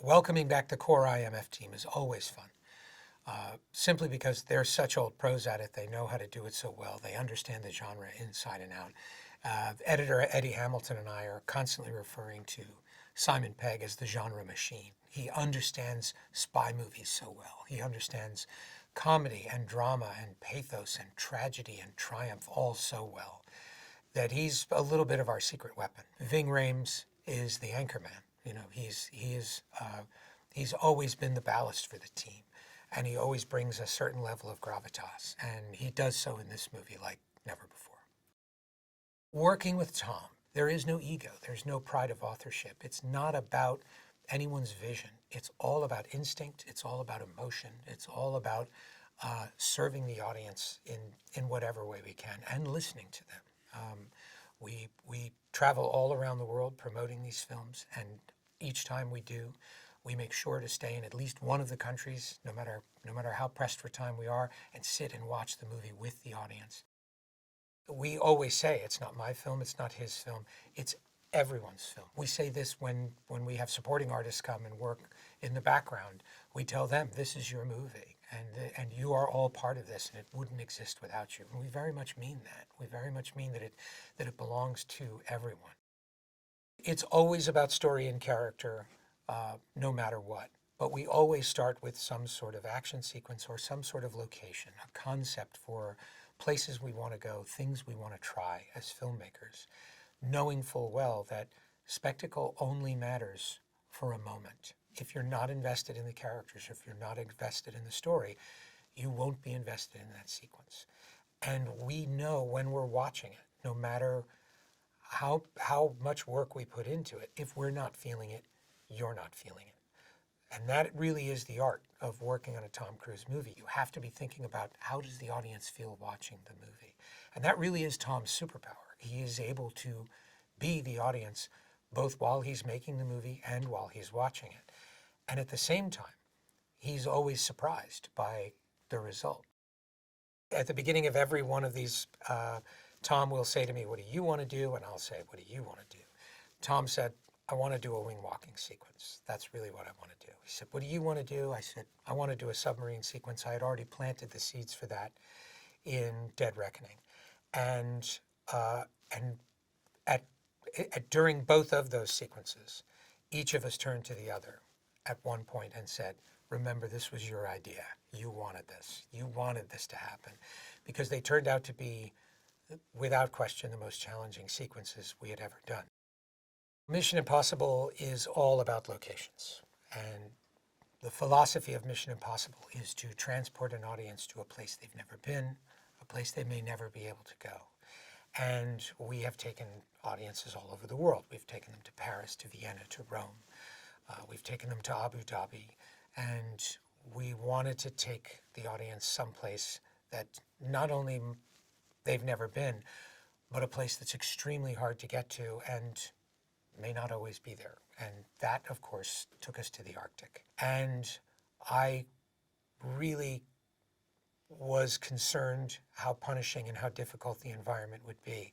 welcoming back the core IMF team is always fun. Simply because they're such old pros at it, they know how to do it so well. They understand the genre inside and out. Editor Eddie Hamilton and I are constantly referring to Simon Pegg as the genre machine. He understands spy movies so well. He understands comedy and drama and pathos and tragedy and triumph all so well that he's a little bit of our secret weapon. Ving Rhames is the anchorman. You know, he's always been the ballast for the team, and he always brings a certain level of gravitas, and he does so in this movie like never before. Working with Tom, there is no ego, there's no pride of authorship. It's not about anyone's vision. It's all about instinct, it's all about emotion, it's all about serving the audience in whatever way we can and listening to them. We travel all around the world promoting these films, and each time we do, we make sure to stay in at least one of the countries, no matter how pressed for time we are, and sit and watch the movie with the audience. We always say it's not my film, it's not his film, it's everyone's film. We say this when we have supporting artists come and work in the background. We tell them, this is your movie, and you are all part of this, and it wouldn't exist without you. And we very much mean that. We very much mean that it belongs to everyone. It's always about story and character, no matter what. But we always start with some sort of action sequence or some sort of location, a concept for places we want to go, things we want to try as filmmakers, knowing full well that spectacle only matters for a moment. If you're not invested in the characters, if you're not invested in the story, you won't be invested in that sequence. And we know when we're watching it, no matter how much work we put into it, if we're not feeling it, you're not feeling it. And that really is the art of working on a Tom Cruise movie. You have to be thinking about, how does the audience feel watching the movie? And that really is Tom's superpower. He is able to be the audience both while he's making the movie and while he's watching it. And at the same time, he's always surprised by the result. At the beginning of every one of these, Tom will say to me, what do you want to do? And I'll say, what do you want to do? Tom said, I want to do a wing walking sequence. That's really what I want to do. He said, what do you want to do? I said, I want to do a submarine sequence. I had already planted the seeds for that in Dead Reckoning. And during both of those sequences, each of us turned to the other at one point and said, remember, this was your idea. You wanted this. You wanted this to happen. Because they turned out to be, without question, the most challenging sequences we had ever done. Mission Impossible is all about locations. And the philosophy of Mission Impossible is to transport an audience to a place they've never been, a place they may never be able to go. And we have taken audiences all over the world. We've taken them to Paris, to Vienna, to Rome. We've taken them to Abu Dhabi. And we wanted to take the audience someplace that not only they've never been, but a place that's extremely hard to get to and may not always be there. And that, of course, took us to the Arctic. And I really was concerned how punishing and how difficult the environment would be.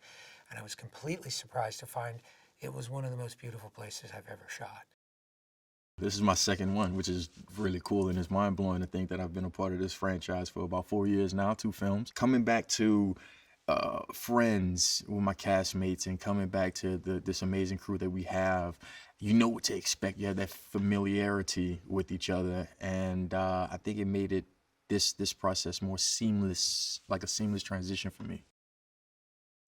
And I was completely surprised to find it was one of the most beautiful places I've ever shot. This is my second one, which is really cool, and it's mind-blowing to think that I've been a part of this franchise for about 4 years now, 2 films. Coming back to friends with my castmates and coming back to this amazing crew that we have, you know what to expect. You have that familiarity with each other, and I think it made this process more seamless, like a seamless transition for me.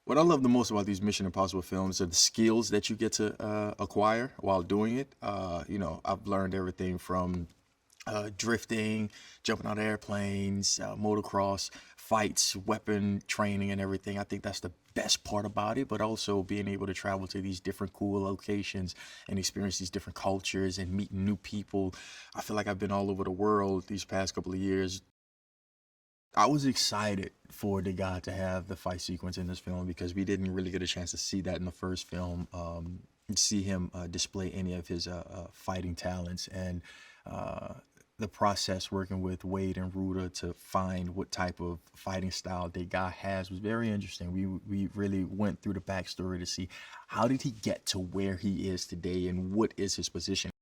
What I love the most about these Mission Impossible films are the skills that you get to acquire while doing it. I've learned everything from drifting, jumping out of airplanes, motocross, fights, weapon training, and everything. I think that's the best part about it, but also being able to travel to these different cool locations and experience these different cultures and meet new people. I feel like I've been all over the world these past couple of years. I was excited for Degas to have the fight sequence in this film because we didn't really get a chance to see that in the first film, see him display any of his fighting talents. And the process working with Wade and Ruta to find what type of fighting style Degas has was very interesting. We really went through the backstory to see how did he get to where he is today and what is his position.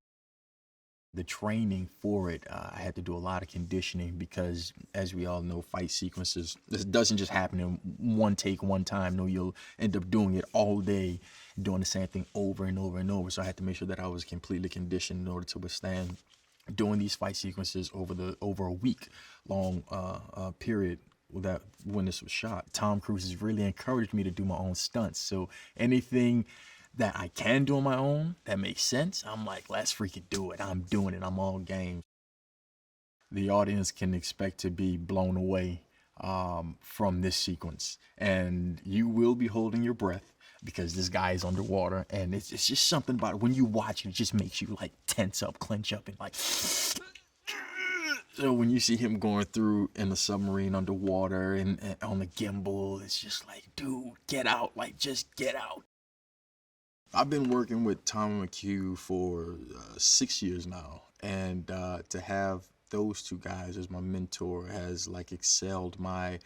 The training for it, I had to do a lot of conditioning because, as we all know, fight sequences, this doesn't just happen in one take, one time. No, you'll end up doing it all day, doing the same thing over and over and over. So I had to make sure that I was completely conditioned in order to withstand doing these fight sequences over a week long period that when this was shot. Tom Cruise has really encouraged me to do my own stunts. So anything that I can do on my own that makes sense, I'm like, let's freaking do it. I'm doing it. I'm all game. The audience can expect to be blown away from this sequence, and you will be holding your breath because this guy is underwater, and it's just something about it. When you watch it, it just makes you like tense up, clench up, and like. So when you see him going through in the submarine underwater and on the gimbal, it's just like, dude, get out, like just get out. I've been working with Tom McHugh for 6 years now, and to have those two guys as my mentor has like excelled my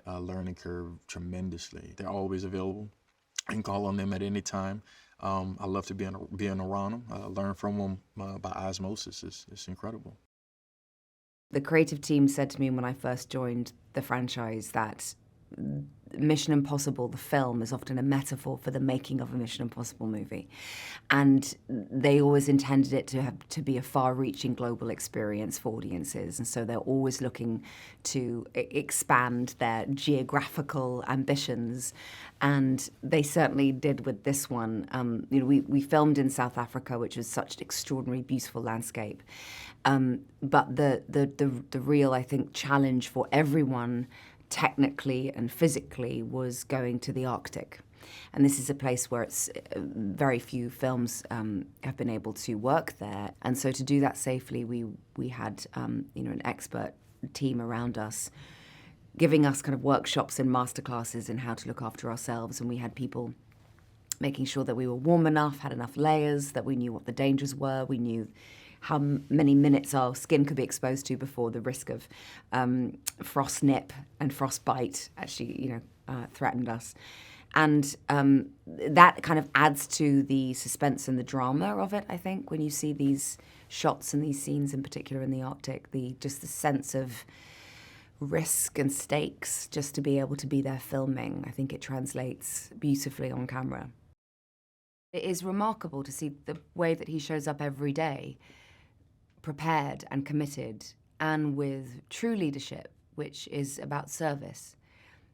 learning curve tremendously. They're always available. I can call on them at any time. I love to being around them. Learn from them by osmosis. It's incredible. The creative team said to me when I first joined the franchise that Mission Impossible, the film, is often a metaphor for the making of a Mission Impossible movie. And they always intended it to be a far-reaching global experience for audiences. And so they're always looking to expand their geographical ambitions. And they certainly did with this one. We filmed in South Africa, which was such an extraordinary, beautiful landscape. But the real, I think, challenge for everyone technically and physically was going to the Arctic. And this is a place where it's very few films have been able to work there. And so to do that safely, we had an expert team around us giving us kind of workshops and masterclasses in how to look after ourselves. And we had people making sure that we were warm enough, had enough layers, that we knew what the dangers were, we knew how many minutes our skin could be exposed to before the risk of frost nip and frostbite actually, threatened us. And that kind of adds to the suspense and the drama of it, I think, when you see these shots and these scenes, in particular in the Arctic, just the sense of risk and stakes just to be able to be there filming. I think it translates beautifully on camera. It is remarkable to see the way that he shows up every day, prepared and committed, and with true leadership, which is about service.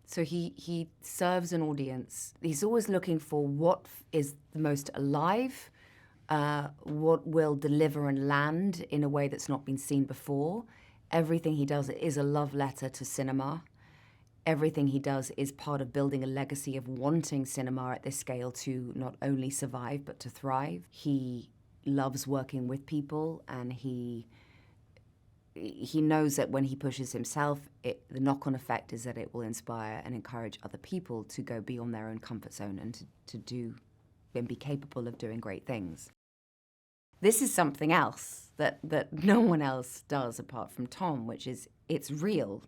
So he serves an audience. He's always looking for what is the most alive, what will deliver and land in a way that's not been seen before. Everything he does is a love letter to cinema. Everything he does is part of building a legacy of wanting cinema at this scale to not only survive, but to thrive. He loves working with people, and he knows that when he pushes himself, the knock-on effect is that it will inspire and encourage other people to go beyond their own comfort zone and to do and be capable of doing great things. This is something else that no one else does apart from Tom, which is it's real.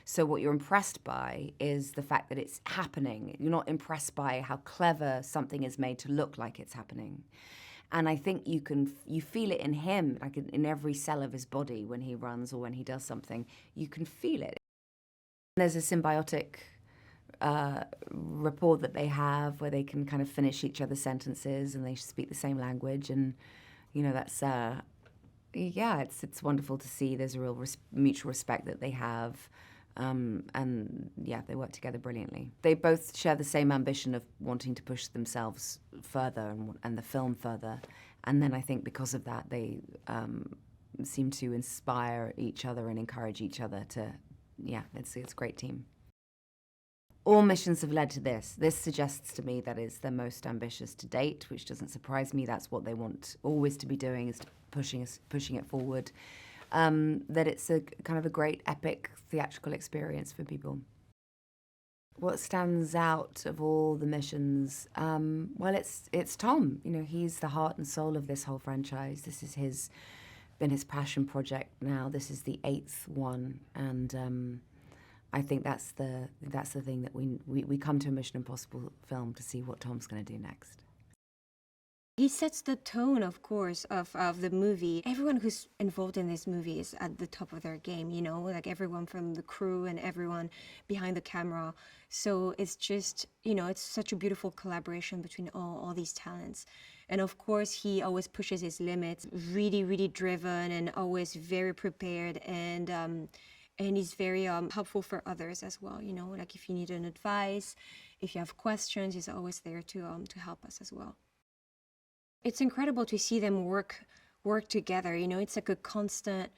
So what you're impressed by is the fact that it's happening. You're not impressed by how clever something is made to look like it's happening. And I think you feel it in him, like in every cell of his body when he runs or when he does something. You can feel it. There's a symbiotic rapport that they have where they can kind of finish each other's sentences and they speak the same language. And, that's, it's wonderful to see. There's a real mutual respect that they have. They work together brilliantly. They both share the same ambition of wanting to push themselves further and the film further. And then I think because of that, they seem to inspire each other and encourage each other to, it's a great team. All missions have led to this. This suggests to me that it's their most ambitious to date, which doesn't surprise me. That's what they want always to be doing, is pushing it forward. That it's a kind of a great epic theatrical experience for people. What stands out of all the missions? It's Tom. He's the heart and soul of this whole franchise. This is been his passion project now. This is the 8th one, and I think that's the thing that we come to a Mission Impossible film to see what Tom's going to do next. He sets the tone, of course, of the movie. Everyone who's involved in this movie is at the top of their game, you know, like everyone from the crew and everyone behind the camera. So it's just, you know, it's such a beautiful collaboration between all these talents. And of course, he always pushes his limits, really, really driven and always very prepared. And he's very helpful for others as well, you know, like if you need an advice, if you have questions, he's always there to help us as well. It's incredible to see them work together. You know, it's like a constant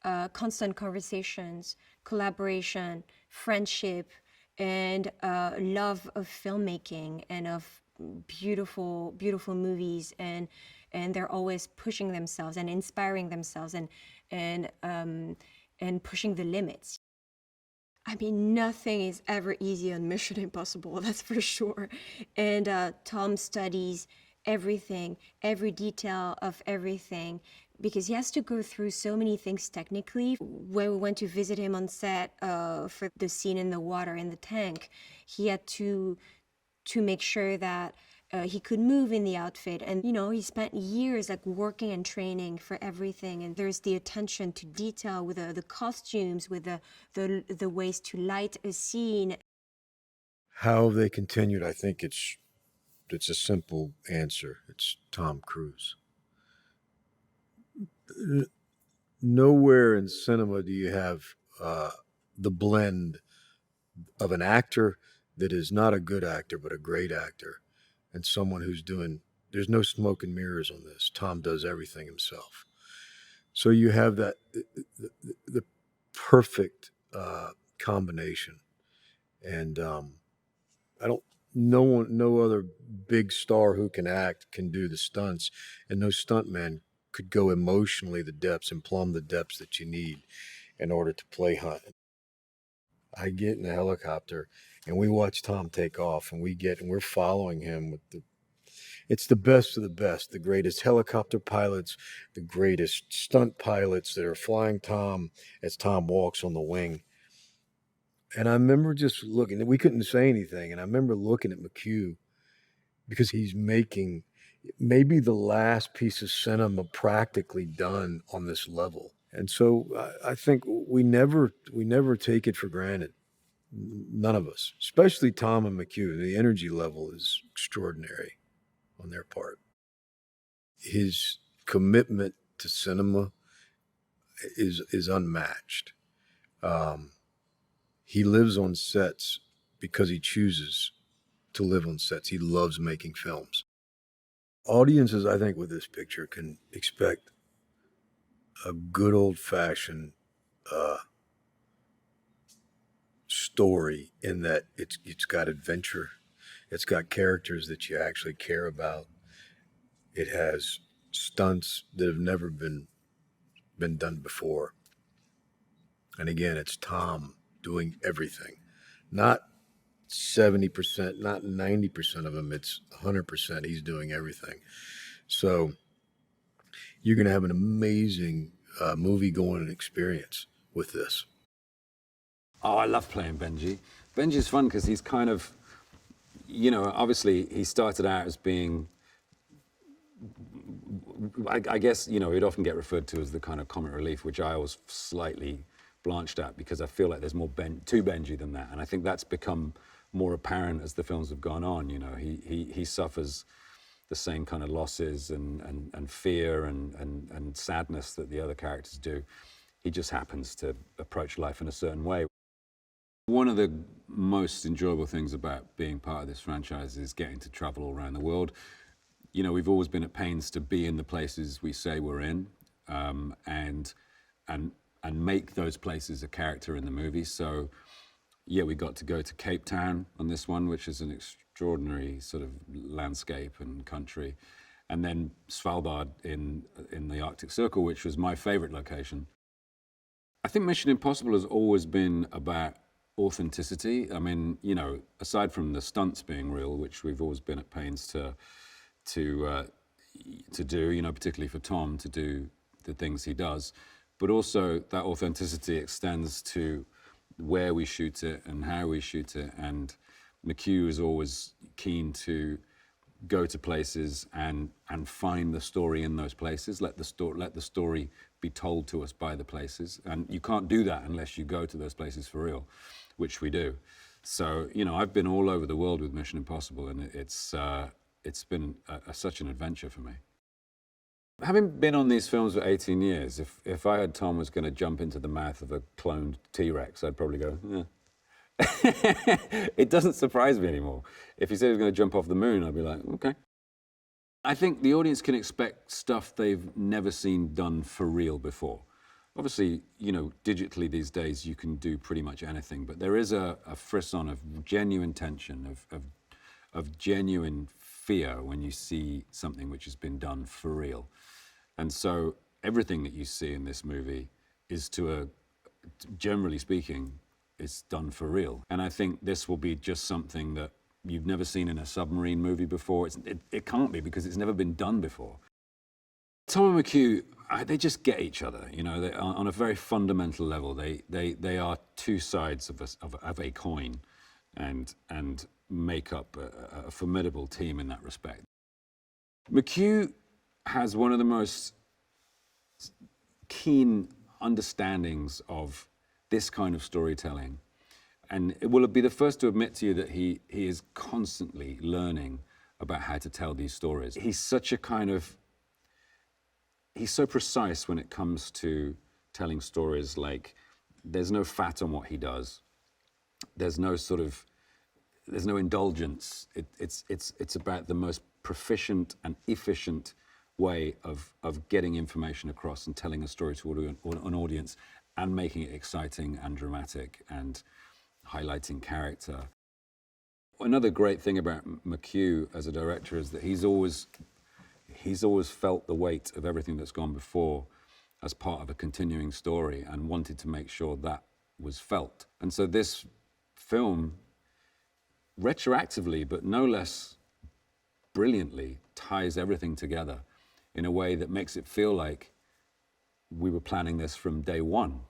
conversations, collaboration, friendship, and love of filmmaking and of beautiful movies. And they're always pushing themselves and inspiring themselves and pushing the limits. I mean, nothing is ever easy on Mission Impossible, that's for sure. And Tom studies everything, every detail of everything, because he has to go through so many things technically. When we went to visit him on set for the scene in the water in the tank, he had to make sure that he could move in the outfit. And, you know, he spent years like working and training for everything. And there's the attention to detail with the costumes, with the ways to light a scene. How they continued, I think it's a simple answer. It's Tom Cruise. Nowhere in cinema do you have the blend of an actor that is not a good actor, but a great actor, and someone who's doing, there's no smoke and mirrors on this. Tom does everything himself. So you have that, the perfect combination. And no other big star who can act can do the stunts, and no stuntman could go emotionally the depths and plumb the depths that you need in order to play Hunt. I get in a helicopter and we watch Tom take off, and we're following him with it's the best of the best, the greatest helicopter pilots, the greatest stunt pilots that are flying Tom as Tom walks on the wing. And I remember just looking, we couldn't say anything. And I remember looking at McHugh, because he's making maybe the last piece of cinema practically done on this level. And so I think we never take it for granted. None of us, especially Tom and McHugh. The energy level is extraordinary on their part. His commitment to cinema is unmatched. He lives on sets because he chooses to live on sets. He loves making films. Audiences, I think, with this picture can expect a good old-fashioned story, in that it's got adventure, it's got characters that you actually care about, it has stunts that have never been done before, and again, it's Tom doing everything, not 70%, not 90% of them, it's 100%. He's doing everything. So you're going to have an amazing movie-going experience with this. Oh, I love playing Benji. Benji's fun because he's kind of, you know, obviously he started out as being, I guess, you know, he'd often get referred to as the kind of comic relief, which I was slightly blanched at because I feel like there's more to Benji than that. And I think that's become more apparent as the films have gone on. You know, he suffers the same kind of losses and fear and sadness that the other characters do. He just happens to approach life in a certain way. One of the most enjoyable things about being part of this franchise is getting to travel all around the world. You know, we've always been at pains to be in the places we say we're in, and make those places a character in the movie. So, yeah, we got to go to Cape Town on this one, which is an extraordinary sort of landscape and country, and then Svalbard in the Arctic Circle, which was my favorite location. I think Mission Impossible has always been about authenticity. I mean, you know, aside from the stunts being real, which we've always been at pains to do, you know, particularly for Tom to do the things he does, but also that authenticity extends to where we shoot it and how we shoot it. And McHugh is always keen to go to places and find the story in those places. Let the story be told to us by the places, and you can't do that unless you go to those places for real, which we do. So I've been all over the world with Mission Impossible, and it's been such an adventure for me. Having been on these films for 18 years, if I had Tom was going to jump into the mouth of a cloned T-Rex, I'd probably go, eh. It doesn't surprise me anymore. If he said he was going to jump off the moon, I'd be like, okay. I think the audience can expect stuff they've never seen done for real before. Obviously, digitally these days you can do pretty much anything, but there is a frisson of genuine tension, of genuine fear when you see something which has been done for real. And so everything that you see in this movie is generally speaking, it's done for real. And I think this will be just something that you've never seen in a submarine movie before. It can't be, because it's never been done before. Tom and McHugh, they just get each other, on a very fundamental level. They are two sides of a coin, and make up a formidable team in that respect. McHugh has one of the most keen understandings of this kind of storytelling, and it will be the first to admit to you that he is constantly learning about how to tell these stories. He's so precise when it comes to telling stories. Like, there's no fat on what he does. There's no indulgence. It's about the most proficient and efficient way of getting information across and telling a story to an audience, and making it exciting and dramatic and highlighting character. Another great thing about McHugh as a director is that he's always felt the weight of everything that's gone before as part of a continuing story, and wanted to make sure that was felt. And so this film, retroactively, but no less brilliantly, ties everything together in a way that makes it feel like we were planning this from day one.